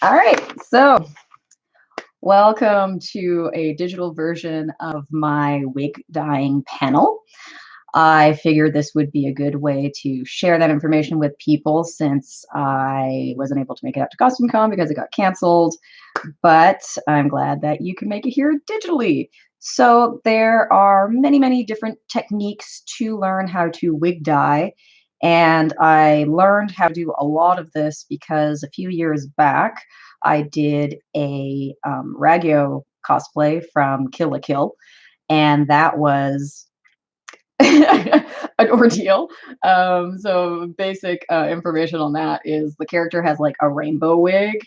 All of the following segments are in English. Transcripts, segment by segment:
All right, so welcome to a digital version of my wig dyeing panel. I figured this would be a good way to share that information with people since I wasn't able to make it out to Costume Con because it got canceled, but I'm glad that you can make it here digitally. So there are many, many different techniques to learn how to wig dye. And I learned how to do a lot of this because a few years back, I did a Ragyo cosplay from Kill la Kill, and that was an ordeal. So basic information on that is the character has like a rainbow wig,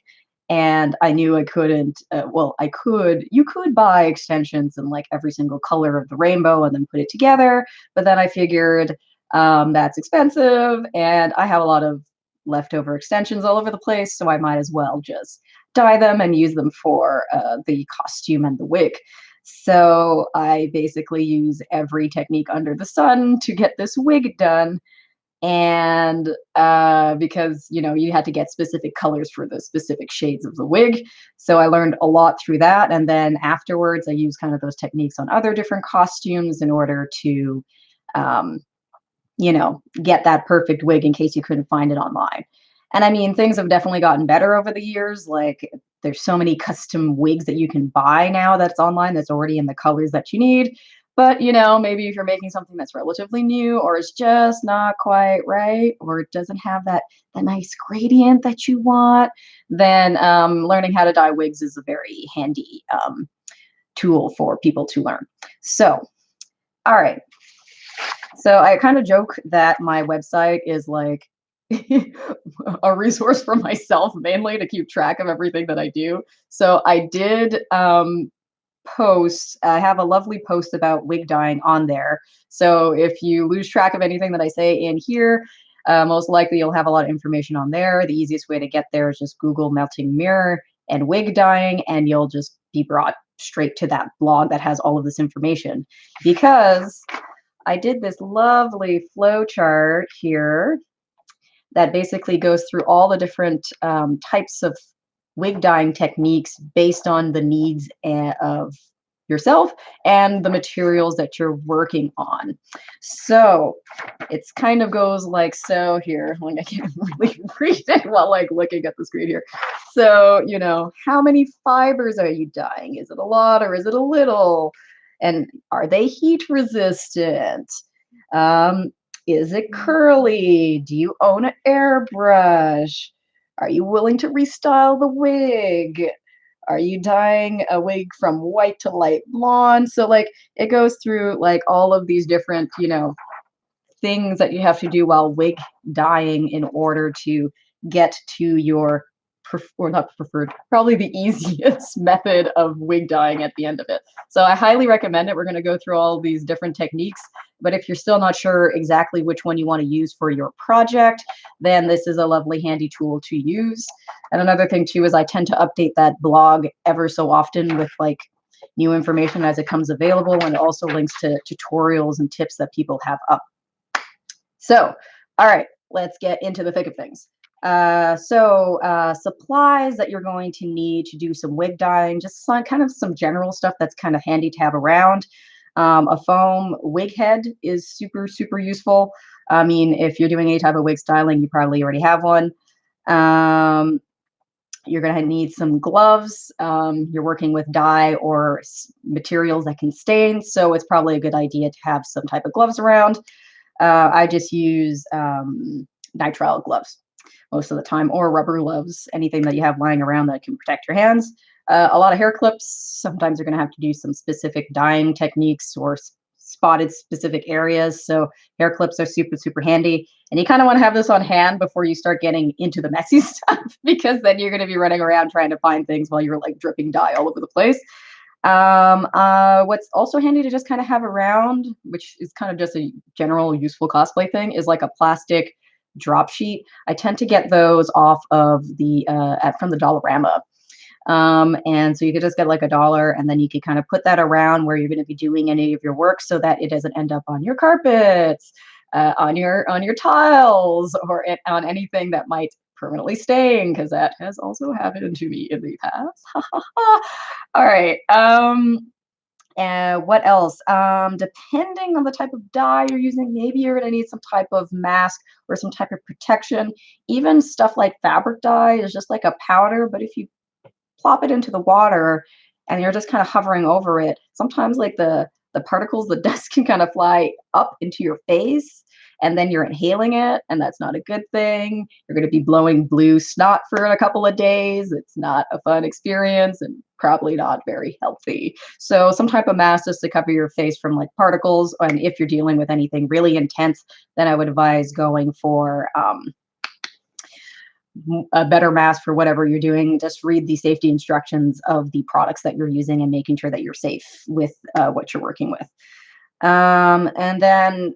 and I knew I couldn't. Well, I could. You could buy extensions in like every single color of the rainbow and then put it together, but then I figured that's expensive, and I have a lot of leftover extensions all over the place, so I might as well just dye them and use them for the costume and the wig. So I basically use every technique under the sun to get this wig done. And because, you had to get specific colors for the specific shades of the wig. So I learned a lot through that. And then afterwards, I use kind of those techniques on other different costumes in order to, um, get that perfect wig in case you couldn't find it online. And I mean, things have definitely gotten better over the years. Like, there's so many custom wigs that you can buy now that's online that's already in the colors that you need. But, maybe if you're making something that's relatively new or is just not quite right, or it doesn't have that nice gradient that you want, then learning how to dye wigs is a very handy tool for people to learn. So, all right. So I kind of joke that my website is like a resource for myself mainly to keep track of everything that I do. So I did post, I have a lovely post about wig dyeing on there. So if you lose track of anything that I say in here, most likely you'll have a lot of information on there. The easiest way to get there is just Google melting mirror and wig dyeing, and you'll just be brought straight to that blog that has all of this information. Because I did this lovely flow chart here that basically goes through all the different types of wig dyeing techniques based on the needs of yourself and the materials that you're working on. So it's kind of goes like so here. Like, I can't really read it while like looking at the screen here. So, how many fibers are you dyeing? Is it a lot or is it a little? And are they heat resistant? Um, is it curly? Do you own an airbrush? Are you willing to restyle the wig? Are you dyeing a wig from white to light blonde? So like it goes through like all of these different, things that you have to do while wig dyeing in order to get to your or not preferred, probably the easiest method of wig dyeing at the end of it. So I highly recommend it. We're going to go through all these different techniques, but if you're still not sure exactly which one you want to use for your project, then this is a lovely handy tool to use. And another thing too is I tend to update that blog ever so often with like new information as it comes available, and it also links to tutorials and tips that people have up. So, all right, let's get into the thick of things. Supplies that you're going to need to do some wig dyeing, just kind of some general stuff that's kind of handy to have around. A foam wig head is super, super useful. I mean, if you're doing any type of wig styling, you probably already have one. You're going to need some gloves. You're working with dye or materials that can stain, so it's probably a good idea to have some type of gloves around. I just use nitrile gloves most of the time, or rubber gloves, anything that you have lying around that can protect your hands. A lot of hair clips. Sometimes you're going to have to do some specific dyeing techniques or spotted specific areas. So hair clips are super, super handy. And you kind of want to have this on hand before you start getting into the messy stuff, because then you're going to be running around trying to find things while you're like dripping dye all over the place. What's also handy to just kind of have around, which is kind of just a general useful cosplay thing, is like a plastic drop sheet. I tend to get those off of the from the Dollarama. And so you could just get like $1, and then you could kind of put that around where you're going to be doing any of your work, so that it doesn't end up on your carpets, on your tiles, or on anything that might permanently staying, because that has also happened to me in the past. All right. And what else? Depending on the type of dye you're using, maybe you're going to need some type of mask or some type of protection. Even stuff like fabric dye is just like a powder, but if you plop it into the water and you're just kind of hovering over it, sometimes like the particles, the dust can kind of fly up into your face and then you're inhaling it, and that's not a good thing. You're going to be blowing blue snot for a couple of days. It's not a fun experience and probably not very healthy. So some type of mask just to cover your face from like particles. And if you're dealing with anything really intense, then I would advise going for a better mask for whatever you're doing. Just read the safety instructions of the products that you're using and making sure that you're safe with what you're working with. And then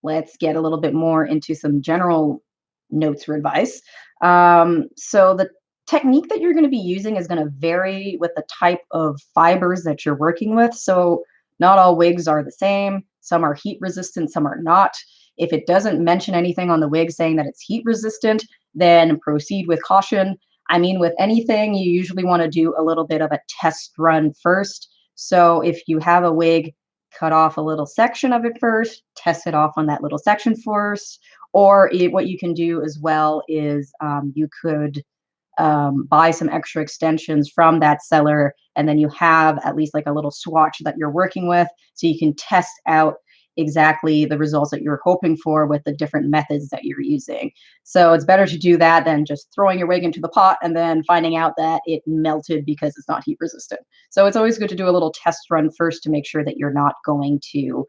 let's get a little bit more into some general notes or advice. So the technique that you're going to be using is going to vary with the type of fibers that you're working with. So not all wigs are the same. Some are heat resistant, some are not. If it doesn't mention anything on the wig saying that it's heat resistant, then proceed with caution. I mean, with anything, you usually want to do a little bit of a test run first. So if you have a wig, cut off a little section of it first, test it off on that little section first. Or what you can do as well is you could buy some extra extensions from that seller, and then you have at least like a little swatch that you're working with, so you can test out exactly the results that you're hoping for with the different methods that you're using. So it's better to do that than just throwing your wig into the pot and then finding out that it melted because it's not heat resistant. So it's always good to do a little test run first to make sure that you're not going to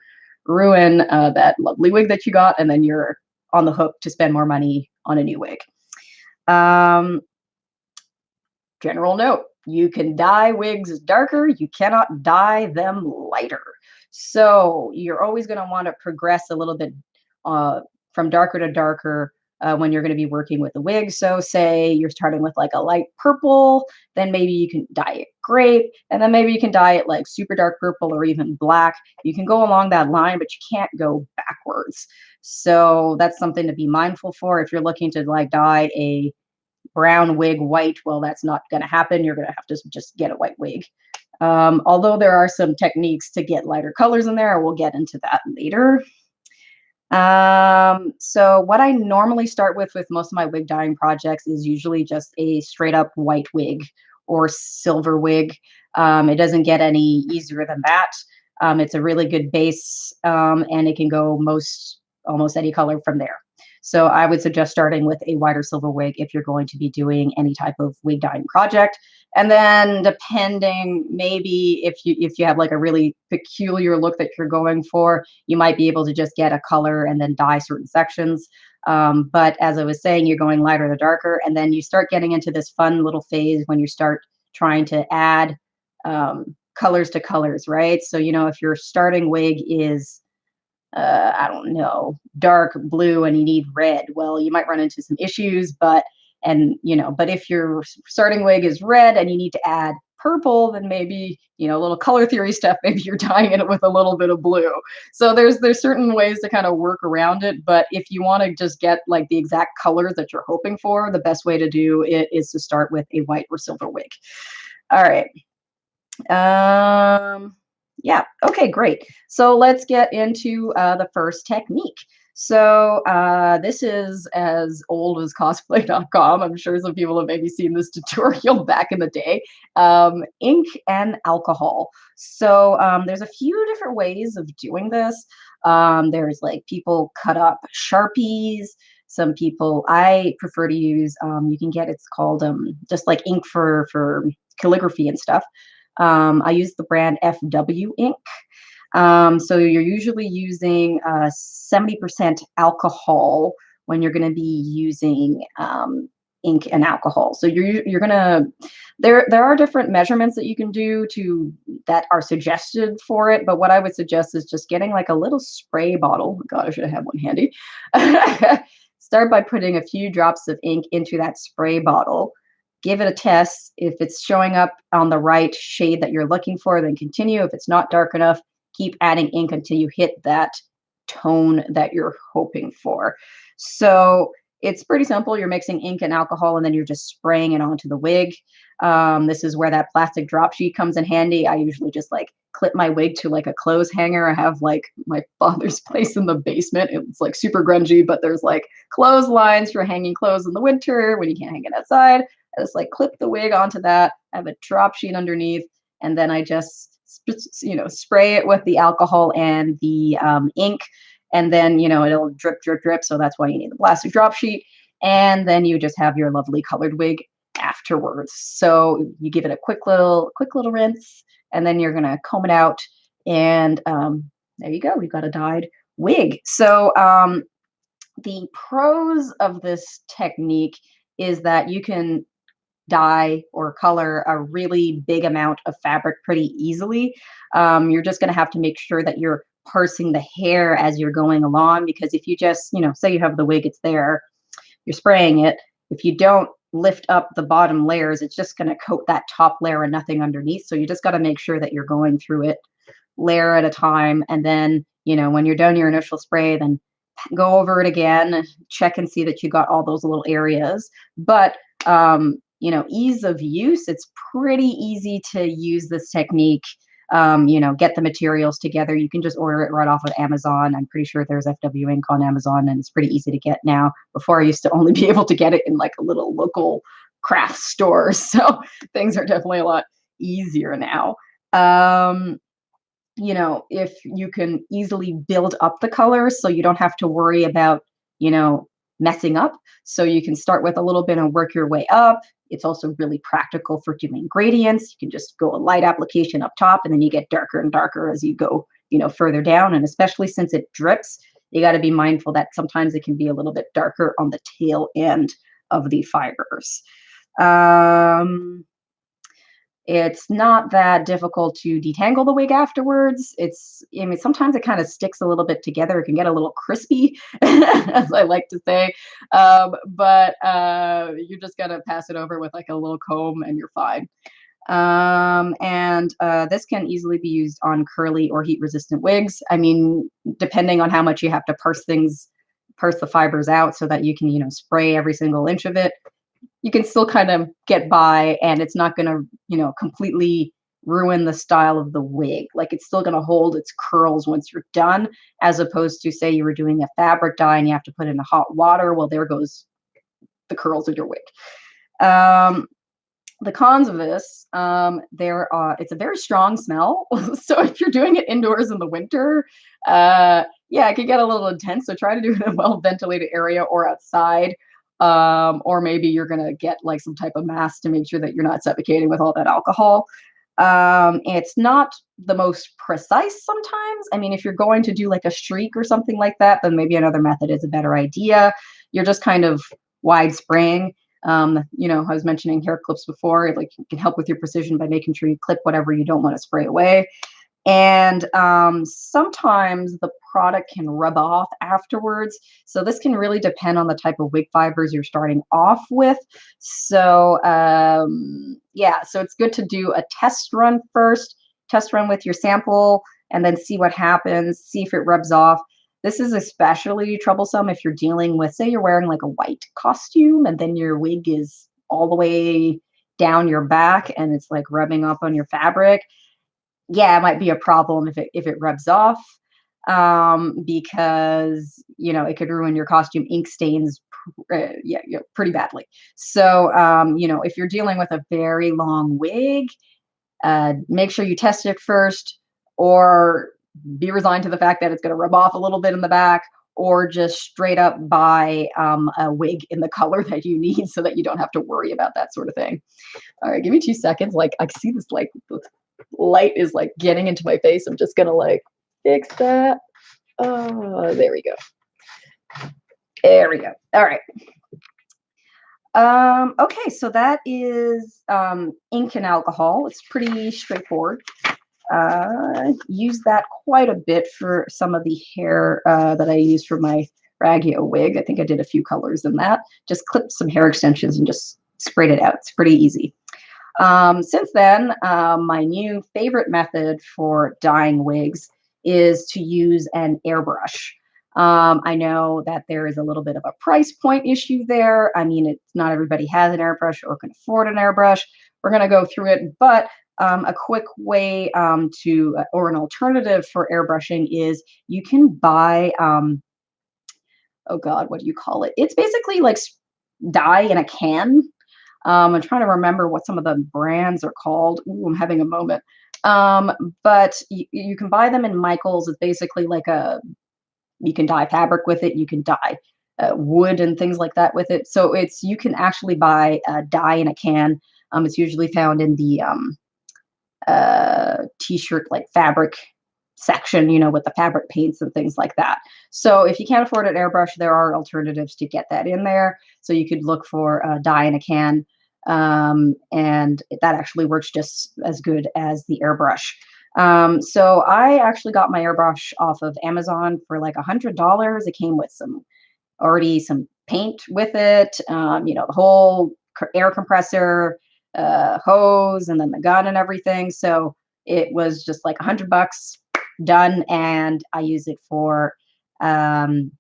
ruin that lovely wig that you got, and then you're on the hook to spend more money on a new wig. General note, you can dye wigs darker, you cannot dye them lighter. So you're always going to want to progress a little bit from darker to darker when you're going to be working with the wig. So say you're starting with like a light purple, then maybe you can dye it grape, and then maybe you can dye it like super dark purple or even black. You can go along that line, but you can't go backwards. So that's something to be mindful for. If you're looking to like dye a brown wig white, well, that's not going to happen. You're going to have to just get a white wig. Although there are some techniques to get lighter colors in there, we'll get into that later. So what I normally start with most of my wig dyeing projects is usually just a straight up white wig or silver wig. It doesn't get any easier than that. It's a really good base, and it can go almost any color from there. So I would suggest starting with a white or silver wig if you're going to be doing any type of wig dyeing project. And then depending, maybe if you have like a really peculiar look that you're going for, you might be able to just get a color and then dye certain sections. But as I was saying, you're going lighter to darker, and then you start getting into this fun little phase when you start trying to add colors to colors, right? So, if your starting wig is I don't know, dark blue and you need red, well, you might run into some issues, but if your starting wig is red and you need to add purple, then maybe, a little color theory stuff, maybe you're dyeing it with a little bit of blue. So there's certain ways to kind of work around it, but if you want to just get like the exact colors that you're hoping for, the best way to do it is to start with a white or silver wig. All right. Yeah, okay, great. So let's get into the first technique. So this is as old as cosplay.com. I'm sure some people have maybe seen this tutorial back in the day. Ink and alcohol. So there's a few different ways of doing this. There's like people cut up Sharpies. Some people, I prefer to use, you can get, it's called just like ink for calligraphy and stuff. I use the brand FW ink. So you're usually using 70% alcohol when you're going to be using ink and alcohol. So you're gonna there are different measurements that you can do that are suggested for it. But what I would suggest is just getting like a little spray bottle. God, I should have had one handy. Start by putting a few drops of ink into that spray bottle. Give it a test. If it's showing up on the right shade that you're looking for, then continue. If it's not dark enough, keep adding ink until you hit that tone that you're hoping for. So It's pretty simple. You're mixing ink and alcohol, and then you're just spraying it onto the wig. This is where that plastic drop sheet comes in handy. I usually just like clip my wig to like a clothes hanger. I have like my father's place in the basement. It's like super grungy, but there's like clotheslines for hanging clothes in the winter when you can't hang it outside. I just like clip the wig onto that. I have a drop sheet underneath, and then I just spray it with the alcohol and the ink, and then it'll drip, drip, drip. So that's why you need the plastic drop sheet, and then you just have your lovely colored wig afterwards. So you give it a quick little rinse, and then you're gonna comb it out, and there you go. We've got a dyed wig. So the pros of this technique is that you can dye or color a really big amount of fabric pretty easily. You're just going to have to make sure that you're parsing the hair as you're going along, because if you just, say you have the wig, it's there, you're spraying it. If you don't lift up the bottom layers, it's just going to coat that top layer and nothing underneath. So you just got to make sure that you're going through it layer at a time. And then, when you're done your initial spray, then go over it again, check and see that you got all those little areas. But ease of use, it's pretty easy to use this technique. Get the materials together. You can just order it right off of Amazon. I'm pretty sure there's FW ink on Amazon, and it's pretty easy to get now. Before, I used to only be able to get it in like a little local craft store. So things are definitely a lot easier now. If you can easily build up the colors so you don't have to worry about, messing up. So you can start with a little bit and work your way up. It's also really practical for doing gradients. You can just go a light application up top, and then you get darker and darker as you go, further down. And especially since it drips, you got to be mindful that sometimes it can be a little bit darker on the tail end of the fibers. It's not that difficult to detangle the wig afterwards. Sometimes it kind of sticks a little bit together. It can get a little crispy, as I like to say. But you're just gonna pass it over with like a little comb, and you're fine. This can easily be used on curly or heat-resistant wigs. I mean, depending on how much you have to parse the fibers out so that you can, spray every single inch of it, you can still kind of get by, and it's not going to, completely ruin the style of the wig. Like, it's still going to hold its curls once you're done, as opposed to, say, you were doing a fabric dye and you have to put it in hot water. Well, there goes the curls of your wig. The cons of this, it's a very strong smell. So if you're doing it indoors in the winter, it can get a little intense. So try to do it in a well-ventilated area or outside. Or maybe you're going to get like some type of mask to make sure that you're not suffocating with all that alcohol. It's not the most precise sometimes. I mean, if you're going to do like a streak or something like that, then maybe another method is a better idea. You're just kind of wide spraying. I was mentioning hair clips before. Like, you can help with your precision by making sure you clip whatever you don't want to spray away. And sometimes the product can rub off afterwards. So this can really depend on the type of wig fibers you're starting off with. So so it's good to do a test run first, test run with your sample, and then see what happens, see if it rubs off. This is especially troublesome if you're dealing with, say you're wearing like a white costume and then your wig is all the way down your back and it's like rubbing up on your fabric. Yeah, it might be a problem if it rubs off, because it could ruin your costume. Ink stains, pretty badly. So if you're dealing with a very long wig, make sure you test it first, or be resigned to the fact that it's going to rub off a little bit in the back, or just straight up buy a wig in the color that you need so that you don't have to worry about that sort of thing. All right, give me 2 seconds. Like, I see this like light is like getting into my face. I'm just gonna like fix that. Oh, there we go. There we go. All right. Okay, so that is ink and alcohol. It's pretty straightforward. Use that quite a bit for some of the hair that I used for my Raggio wig. I think I did a few colors in that. Just clipped some hair extensions and just sprayed it out. It's pretty easy. Since then, my new favorite method for dyeing wigs is to use an airbrush. I know that there is a little bit of a price point issue there. I mean, it's not everybody has an airbrush or can afford an airbrush. We're going to go through it, but a quick way or an alternative for airbrushing is you can buy, oh God, what do you call it? It's basically like dye in a can. I'm trying to remember what some of the brands are called. Ooh, I'm having a moment. Um, but you can buy them in Michael's. It's basically like you can dye fabric with it. You can dye wood and things like that with it. So you can actually buy dye in a can. It's usually found in the t-shirt like fabric section, with the fabric paints and things like that. So if you can't afford an airbrush, there are alternatives to get that in there. So you could look for dye in a can, and that actually works just as good as the airbrush. So I actually got my airbrush off of Amazon for like $100. It came with some paint with it, the whole air compressor, hose, and then the gun and everything. So it was just like $100 done, and I use it for um,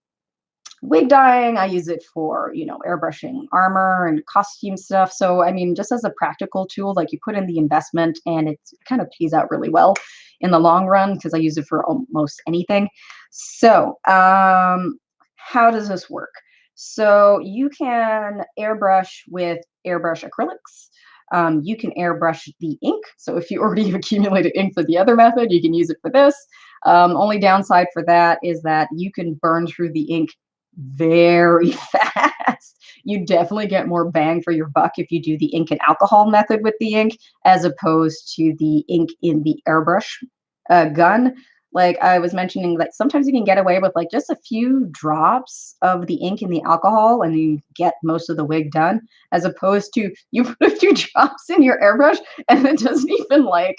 wig dyeing. I use it for, airbrushing armor and costume stuff. So, I mean, just as a practical tool, like you put in the investment and it kind of pays out really well in the long run because I use it for almost anything. So, how does this work? So you can airbrush with Airbrush Acrylics. You can airbrush the ink. So if you already have accumulated ink for the other method, you can use it for this. Only downside for that is that you can burn through the ink very fast. You definitely get more bang for your buck if you do the ink and alcohol method with the ink as opposed to the ink in the airbrush gun. Like I was mentioning, like sometimes you can get away with like just a few drops of the ink in the alcohol and you get most of the wig done, as opposed to you put a few drops in your airbrush and it doesn't even like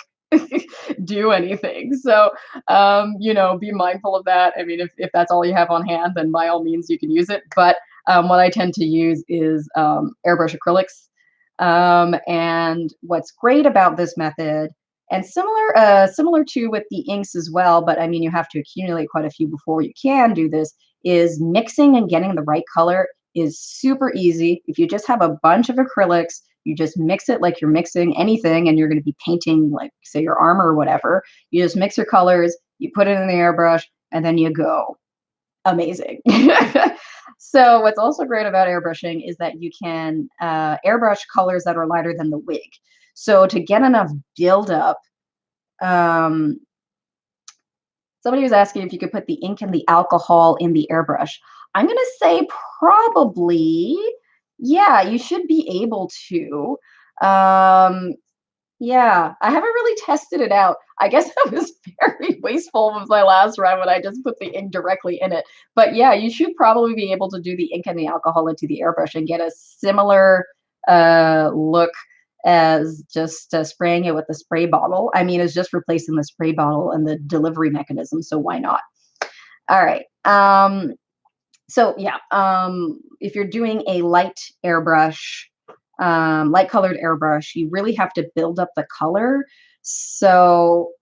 do anything. So, be mindful of that. I mean, if that's all you have on hand, then by all means you can use it. But what I tend to use is Airbrush Acrylics. And what's great about this method, and similar to with the inks as well, but I mean, you have to accumulate quite a few before you can do this, is mixing and getting the right color is super easy. If you just have a bunch of acrylics, you just mix it like you're mixing anything and you're going to be painting, like, say, your armor or whatever. You just mix your colors, you put it in the airbrush, and then you go. Amazing. So what's also great about airbrushing is that you can airbrush colors that are lighter than the wig. So to get enough buildup, um, somebody was asking if you could put the ink and the alcohol in the airbrush. I'm going to say probably, yeah, you should be able to. Yeah, I haven't really tested it out. I guess I was very wasteful with my last run when I just put the ink directly in it. But yeah, you should probably be able to do the ink and the alcohol into the airbrush and get a similar look as just spraying it with a spray bottle. I mean, it's just replacing the spray bottle and the delivery mechanism, so why not? All right. So yeah, if you're doing a light airbrush, light colored airbrush, you really have to build up the color. So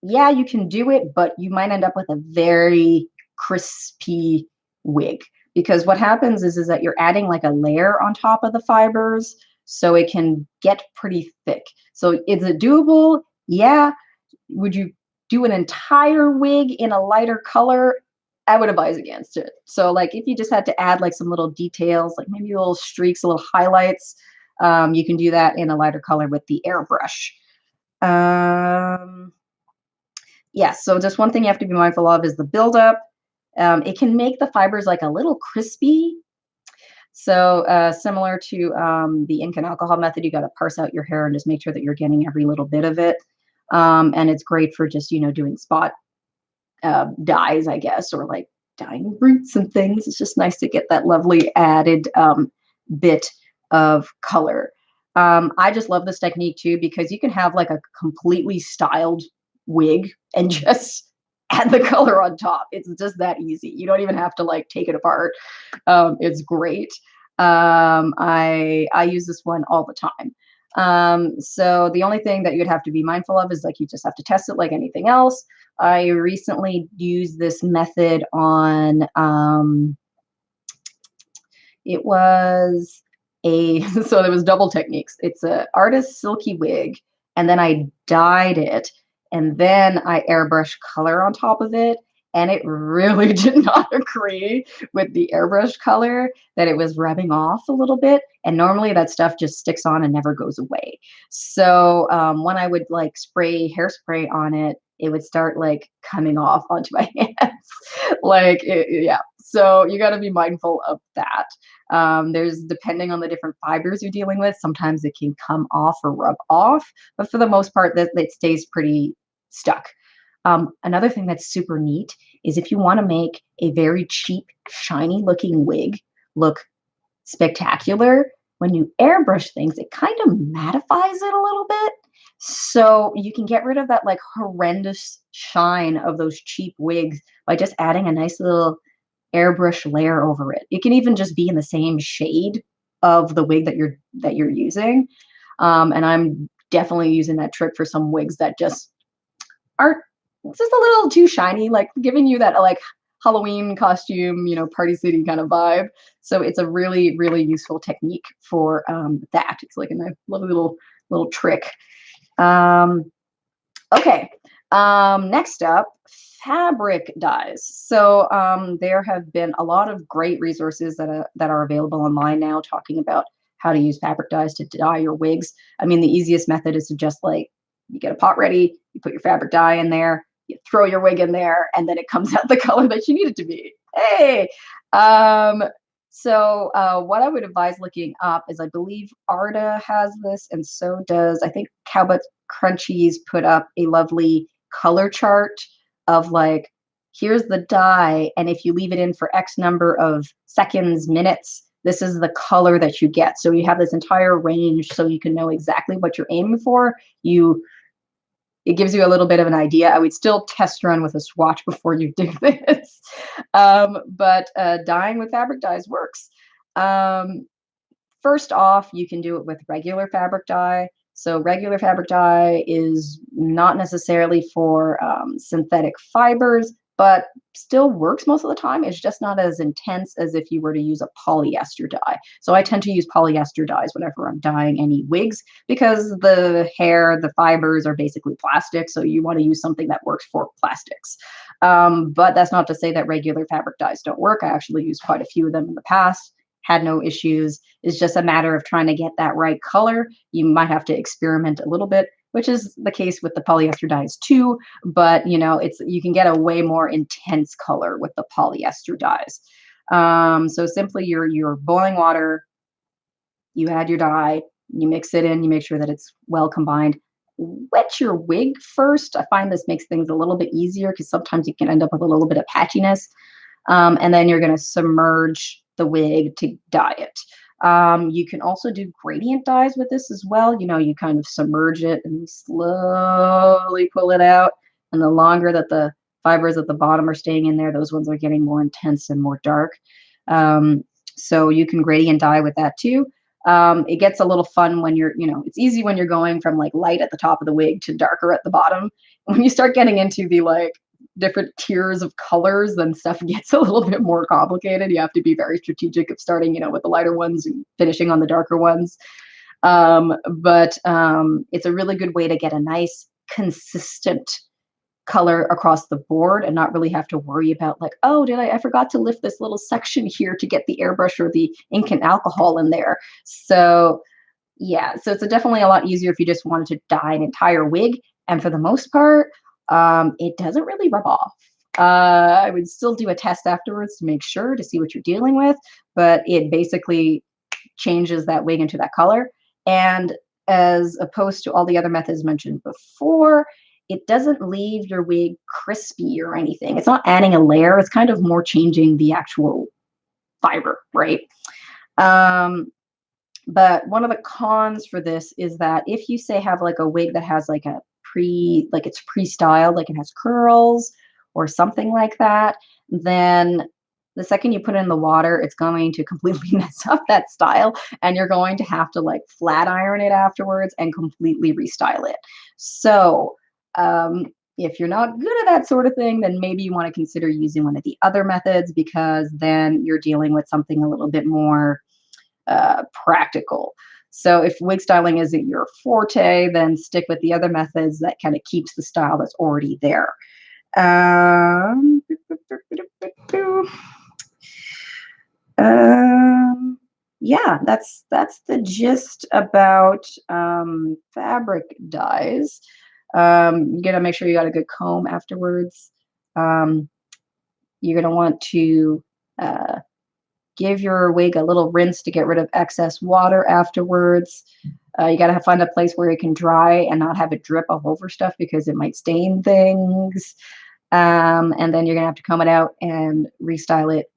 yeah, you can do it, but you might end up with a very crispy wig because what happens is that you're adding like a layer on top of the fibers, so it can get pretty thick. So is it doable? Yeah. Would you do an entire wig in a lighter color? I would advise against it. So like if you just had to add like some little details, like maybe little streaks, little highlights, you can do that in a lighter color with the airbrush. Yeah, so just one thing you have to be mindful of is the buildup. It can make the fibers like a little crispy. So similar to the ink and alcohol method, you got to parse out your hair and just make sure that you're getting every little bit of it. And it's great for just, doing spot dyes, I guess, or like dyeing roots and things. It's just nice to get that lovely added bit of color. I just love this technique too because you can have like a completely styled wig and just add the color on top. It's just that easy. You don't even have to like take it apart. It's great. I use this one all the time. So the only thing that you'd have to be mindful of is like you just have to test it like anything else. I recently used this method on it was a so there was double techniques. It's a artist silky wig, and then I dyed it, and then I airbrush color on top of it. And it really did not agree with the airbrush color that it was rubbing off a little bit. And normally that stuff just sticks on and never goes away. So when I would like spray hairspray on it, it would start like coming off onto my hands. Like, yeah. So you got to be mindful of that. There's depending on the different fibers you're dealing with, sometimes it can come off or rub off, but for the most part, that it stays pretty stuck. Another thing that's super neat is if you want to make a very cheap, shiny looking wig look spectacular, when you airbrush things, it kind of mattifies it a little bit. So you can get rid of that like horrendous shine of those cheap wigs by just adding a nice little airbrush layer over it. It can even just be in the same shade of the wig that you're using. And I'm definitely using that trick for some wigs that just aren't just a little too shiny, like giving you that like Halloween costume, party city kind of vibe. So it's a really, really useful technique for that. It's like a nice little trick. Okay. Next up, fabric dyes. So there have been a lot of great resources that are available online now talking about how to use fabric dyes to dye your wigs. I mean, the easiest method is to just like, you get a pot ready, you put your fabric dye in there, you throw your wig in there, and then it comes out the color that you need it to be. Hey! So what I would advise looking up is I believe Arda has this, and so does, I think Cowbutt Crunchies put up a lovely color chart of like, here's the dye, and if you leave it in for X number of seconds, minutes, this is the color that you get. So you have this entire range so you can know exactly what you're aiming for. It gives you a little bit of an idea. I would still test run with a swatch before you do this. But dyeing with fabric dyes works. First off, you can do it with regular fabric dye. So regular fabric dye is not necessarily for synthetic fibers, but still works most of the time. It's just not as intense as if you were to use a polyester dye. So I tend to use polyester dyes whenever I'm dyeing any wigs because the hair, the fibers are basically plastic. So you want to use something that works for plastics. But that's not to say that regular fabric dyes don't work. I actually used quite a few of them in the past. Had no issues. It's just a matter of trying to get that right color. You might have to experiment a little bit, which is the case with the polyester dyes too. But you can get a way more intense color with the polyester dyes. So simply you're boiling water, you add your dye, you mix it in, you make sure that it's well combined. Wet your wig first. I find this makes things a little bit easier because sometimes you can end up with a little bit of patchiness. And then you're going to submerge the wig to dye it. You can also do gradient dyes with this as well. You kind of submerge it and you slowly pull it out. And the longer that the fibers at the bottom are staying in there, those ones are getting more intense and more dark. So you can gradient dye with that too. It gets a little fun when it's easy when you're going from like light at the top of the wig to darker at the bottom. When you start getting into the like different tiers of colors, then stuff gets a little bit more complicated. You have to be very strategic of starting, with the lighter ones and finishing on the darker ones. But it's a really good way to get a nice, consistent color across the board and not really have to worry about like, oh, I forgot to lift this little section here to get the airbrush or the ink and alcohol in there. So yeah, so it's definitely a lot easier if you just wanted to dye an entire wig. And for the most part, it doesn't really rub off. I would still do a test afterwards to make sure to see what you're dealing with, but it basically changes that wig into that color. And as opposed to all the other methods mentioned before, it doesn't leave your wig crispy or anything. It's not adding a layer. It's kind of more changing the actual fiber, right? But one of the cons for this is that if you say have like a wig that has like it's pre-styled, like it has curls or something like that, then The second you put it in the water, it's going to completely mess up that style, and you're going to have to like flat iron it afterwards and completely restyle it. So, if you're not good at that sort of thing, then maybe you want to consider using one of the other methods, because then you're dealing with something a little bit more practical. So if wig styling isn't your forte, then stick with the other methods that kind of keeps the style that's already there. Um, yeah, that's the gist about fabric dyes. You gotta make sure you got a good comb afterwards. Um, you're gonna want to uh, give your wig a little rinse to get rid of excess water afterwards. You gotta find a place where it can dry and not have it drip all over stuff, because it might stain things. And then you're gonna have to comb it out and restyle it,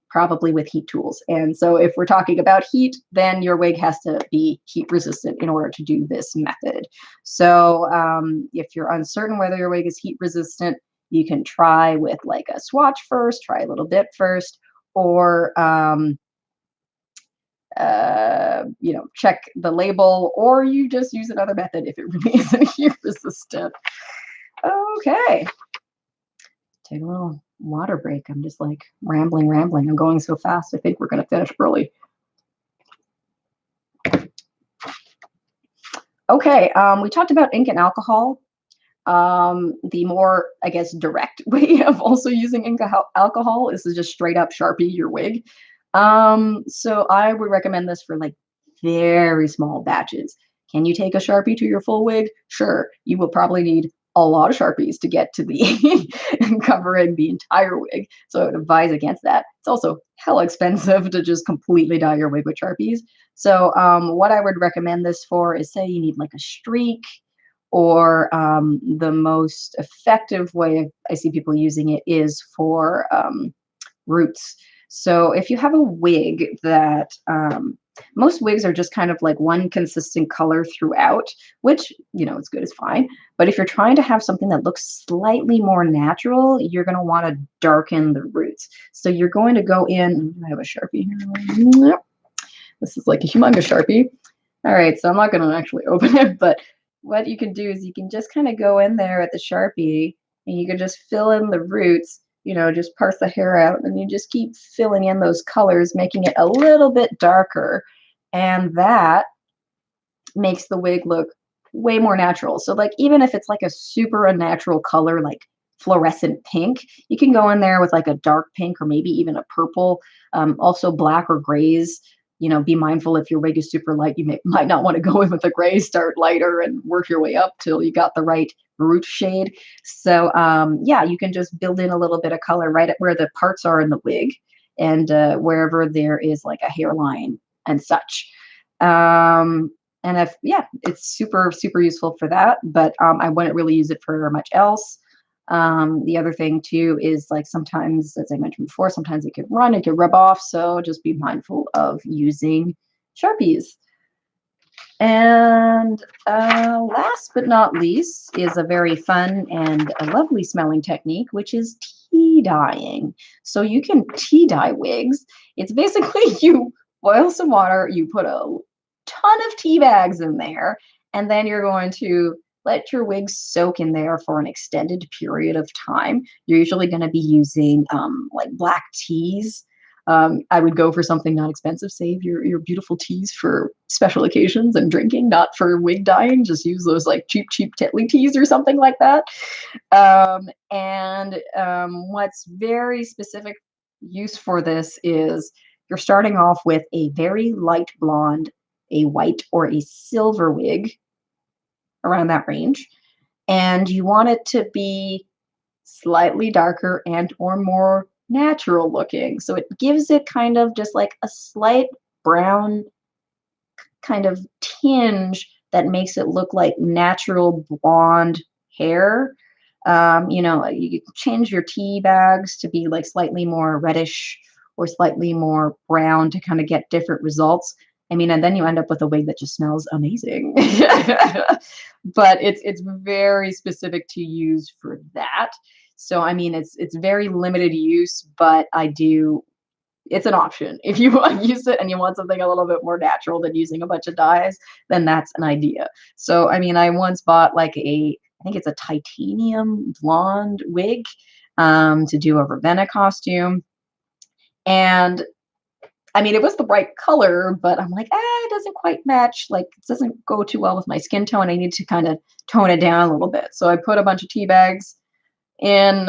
probably with heat tools. And so if we're talking about heat, then your wig has to be heat resistant in order to do this method. So if you're uncertain whether your wig is heat resistant, you can try with like a swatch first, try a little bit first, or check the label, or you just use another method if it really isn't heat resistant. Okay. Take a little water break. I'm just like rambling. I'm going so fast. I think we're going to finish early. Okay, we talked about ink and alcohol. The more, I guess, direct way of also using ink and alcohol is to just straight up Sharpie your wig. So I would recommend this for like very small batches. Can you take a Sharpie to your full wig? Sure. You will probably need a lot of Sharpies to get to the covering the entire wig. So I would advise against that. It's also hell expensive to just completely dye your wig with Sharpies. So what I would recommend this for is, say you need like a streak, or the most effective way I see people using it is for roots. So if you have a wig that most wigs are just kind of like one consistent color throughout, which, it's good, it's fine. But if you're trying to have something that looks slightly more natural, you're going to want to darken the roots. So you're going to go in, I have a Sharpie here. This is like a humongous Sharpie. All right, so I'm not going to actually open it, but what you can do is you can just kind of go in there with the Sharpie, and you can just fill in the roots, just parse the hair out, and you just keep filling in those colors, making it a little bit darker. And that makes the wig look way more natural. So like, even if it's like a super unnatural color, like fluorescent pink, you can go in there with like a dark pink, or maybe even a purple. Also black or grays. Be mindful, if your wig is super light, you might not want to go in with a gray. Start lighter and work your way up till you got the right root shade. So yeah, you can just build in a little bit of color right at where the parts are in the wig, and wherever there is like a hairline and such. And it's super, super useful for that, but I wouldn't really use it for much else. The other thing too is, like, sometimes, as I mentioned before, sometimes it could rub off. So just be mindful of using Sharpies. And last but not least is a very fun and a lovely smelling technique, which is tea dyeing. So you can tea dye wigs. It's basically you boil some water, you put a ton of tea bags in there, and then you're going to let your wig soak in there for an extended period of time. You're usually going to be using like black teas. I would go for something not expensive. Save your beautiful teas for special occasions and drinking, not for wig dyeing. Just use those like cheap Tetley teas or something like that. What's very specific use for this is, you're starting off with a very light blonde, a white or a silver wig, around that range, and you want it to be slightly darker and or more natural looking. So it gives it kind of just like a slight brown kind of tinge that makes it look like natural blonde hair. You change your tea bags to be like slightly more reddish or slightly more brown to kind of get different results. And then you end up with a wig that just smells amazing. But it's very specific to use for that. So I mean, it's very limited use, but it's an option. If you want to use it and you want something a little bit more natural than using a bunch of dyes, then that's an idea. So I mean, I once bought like I think it's a titanium blonde wig to do a Ravenna costume. And I mean, it was the right color, but I'm like, it doesn't quite match. Like, it doesn't go too well with my skin tone. I need to kind of tone it down a little bit. So I put a bunch of tea bags in,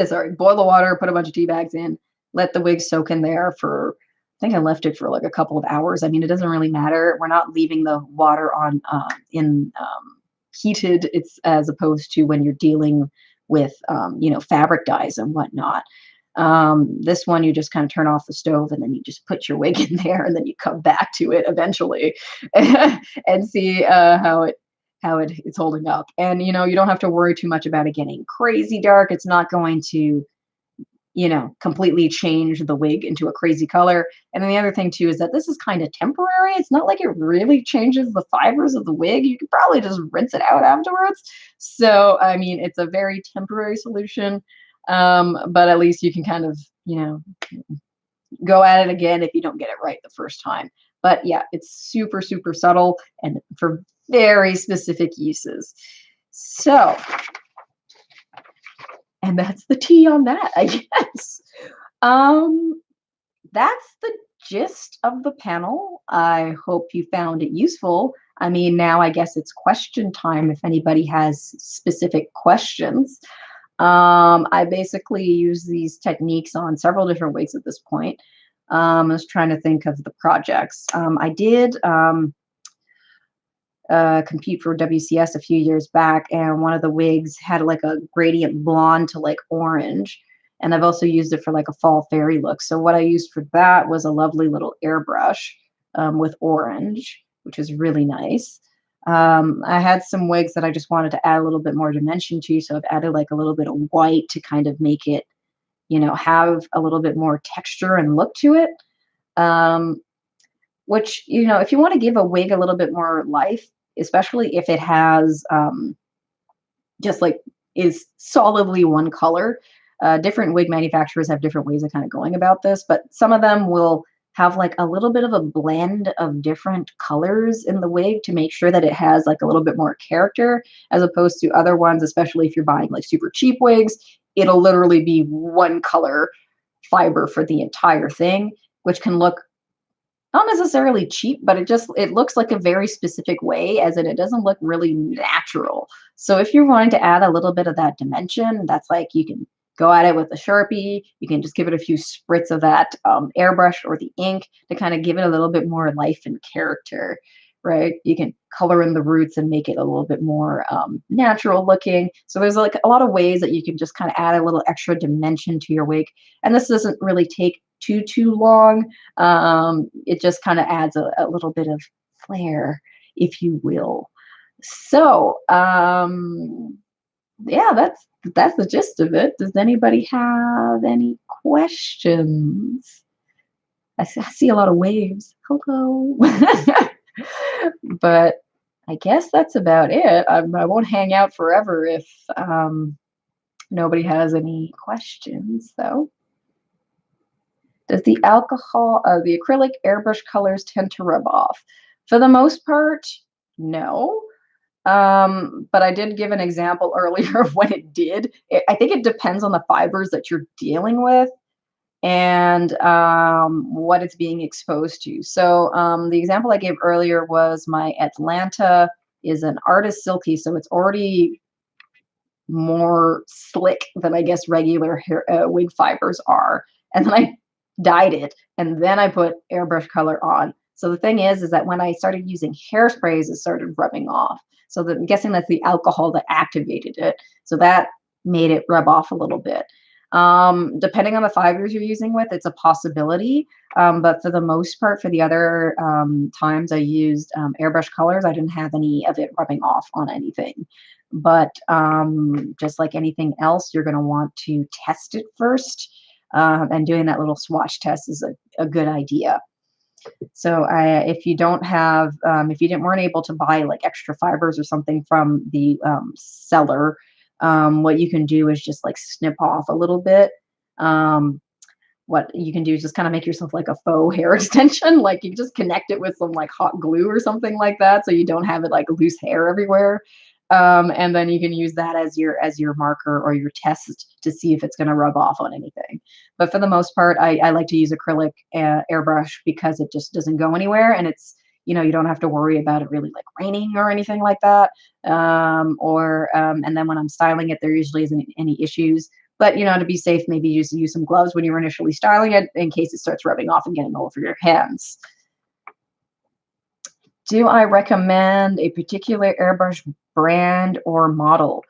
sorry, boil the water, put a bunch of tea bags in, let the wig soak in there for, I think I left it for like a couple of hours. I mean, it doesn't really matter. We're not leaving the water on in heated. It's as opposed to when you're dealing with, fabric dyes and whatnot. This one, you just kind of turn off the stove and then you just put your wig in there and then you come back to it eventually and see it's holding up. And you don't have to worry too much about it getting crazy dark. It's not going to completely change the wig into a crazy color. And then the other thing too is that this is kind of temporary. It's not like it really changes the fibers of the wig. You could probably just rinse it out afterwards. So I mean, it's a very temporary solution. But at least you can kind of, go at it again if you don't get it right the first time. But yeah, it's super, super subtle and for very specific uses. So, and that's the tea on that, I guess. That's the gist of the panel. I hope you found it useful. I mean, now I guess it's question time if anybody has specific questions. I basically use these techniques on several different wigs at this point. I was trying to think of the projects. I did compete for WCS a few years back, and one of the wigs had like a gradient blonde to like orange. And I've also used it for like a fall fairy look. So what I used for that was a lovely little airbrush with orange, which is really nice. I had some wigs that I just wanted to add a little bit more dimension to, so I've added like a little bit of white to kind of make it, have a little bit more texture and look to it. Which, if you want to give a wig a little bit more life, especially if it has just like is solidly one color, different wig manufacturers have different ways of kind of going about this, but some of them will have like a little bit of a blend of different colors in the wig to make sure that it has like a little bit more character, as opposed to other ones, especially if you're buying like super cheap wigs, it'll literally be one color fiber for the entire thing, which can look not necessarily cheap, but it looks like a very specific way, as in it doesn't look really natural. So if you're wanting to add a little bit of that dimension, that's like you can go at it with a Sharpie. You can just give it a few spritz of that airbrush or the ink to kind of give it a little bit more life and character, right? You can color in the roots and make it a little bit more natural looking. So there's like a lot of ways that you can just kind of add a little extra dimension to your wig. And this doesn't really take too long. It just kind of adds a little bit of flair, if you will. So yeah, that's the gist of it. Does anybody have any questions? I see a lot of waves. Hello. But I guess that's about it. I won't hang out forever if nobody has any questions, though. Does the the acrylic airbrush colors tend to rub off? For the most part, no. But I did give an example earlier of when it did. I think it depends on the fibers that you're dealing with and what it's being exposed to. So the example I gave earlier was my Atlanta is an artist silky, so it's already more slick than I guess regular hair, wig fibers are. And then I dyed it, and then I put airbrush color on. So the thing is that when I started using hairsprays, it started rubbing off. So I'm guessing that's the alcohol that activated it. So that made it rub off a little bit. Depending on the fibers you're using with, it's a possibility. But for the most part, for the other times I used airbrush colors, I didn't have any of it rubbing off on anything. But just like anything else, you're going to want to test it first. And doing that little swatch test is a good idea. So if you don't have, if you weren't able to buy like extra fibers or something from the seller, what you can do is just like snip off a little bit. What you can do is just kind of make yourself like a faux hair extension. Like you just connect it with some like hot glue or something like that, so you don't have it like loose hair everywhere. And then you can use that as your marker or your test to see if it's going to rub off on anything. But for the most part, I like to use acrylic airbrush because it just doesn't go anywhere, and it's, you know, you don't have to worry about it really like raining or anything like that. And then when I'm styling it, there usually isn't any issues. But, you know, to be safe, maybe use some gloves when you're initially styling it in case it starts rubbing off and getting all over your hands. Do I recommend a particular airbrush brand or model?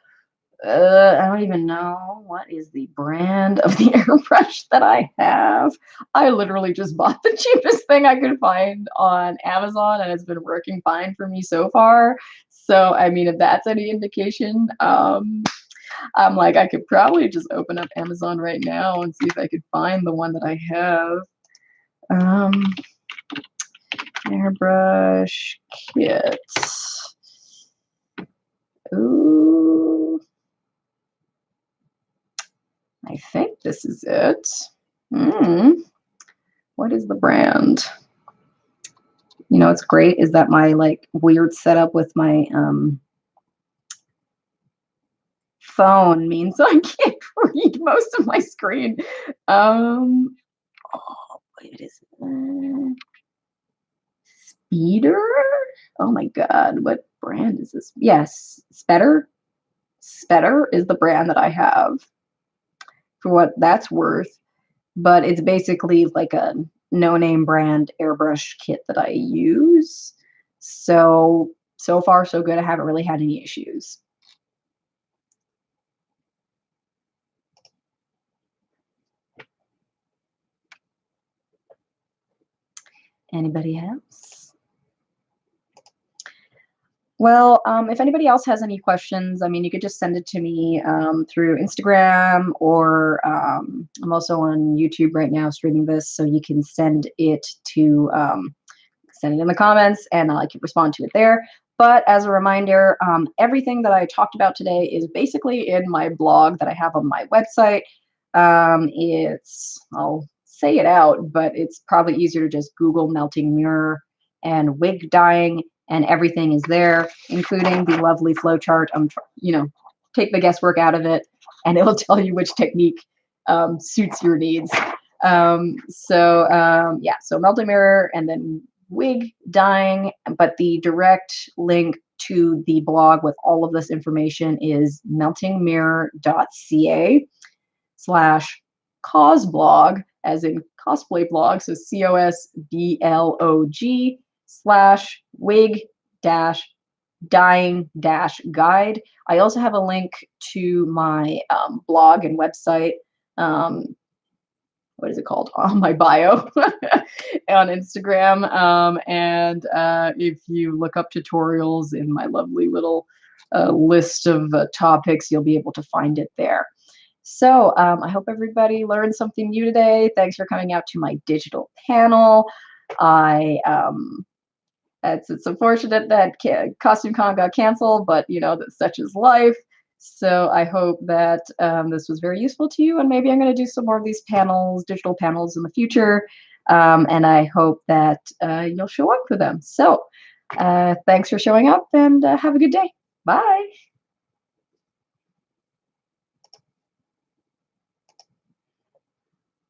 I don't even know what is the brand of the airbrush that I have. I literally just bought the cheapest thing I could find on Amazon, and it's been working fine for me so far. So, I mean, if that's any indication, I'm like, I could probably just open up Amazon right now and see if I could find the one that I have. Airbrush kit. Ooh. I think this is it. What is the brand? You know, what's great is that my like weird setup with my phone means I can't read most of my screen. Oh, what is it? Speeder? Oh my God, what brand is this? Yes, Spetter. Spetter is the brand that I have, for what that's worth. But it's basically like a no-name brand airbrush kit that I use. So far so good. I haven't really had any issues. Anybody else? Well, if anybody else has any questions, I mean, you could just send it to me through Instagram, or I'm also on YouTube right now streaming this, so you can send it to send it in the comments, and I can respond to it there. But as a reminder, everything that I talked about today is basically in my blog that I have on my website. I'll say it out, but it's probably easier to just Google melting mirror and wig dyeing, and everything is there, including the lovely flowchart. You know, take the guesswork out of it, and it'll tell you which technique suits your needs. Yeah, so melting mirror and then wig dyeing, but the direct link to the blog with all of this information is meltingmirror.ca/cosblog, as in cosplay blog, so COSBLOG/wig dyeing guide. I also have a link to my blog and website. What is it called? On my bio on Instagram. If you look up tutorials in my lovely little list of topics, you'll be able to find it there. So I hope everybody learned something new today. Thanks for coming out to my digital panel. It's unfortunate that CostumeCon got canceled, but you know, that such is life. So I hope that this was very useful to you, and maybe I'm going to do some more of these panels, digital panels, in the future. And I hope that you'll show up for them. So thanks for showing up, and have a good day. Bye.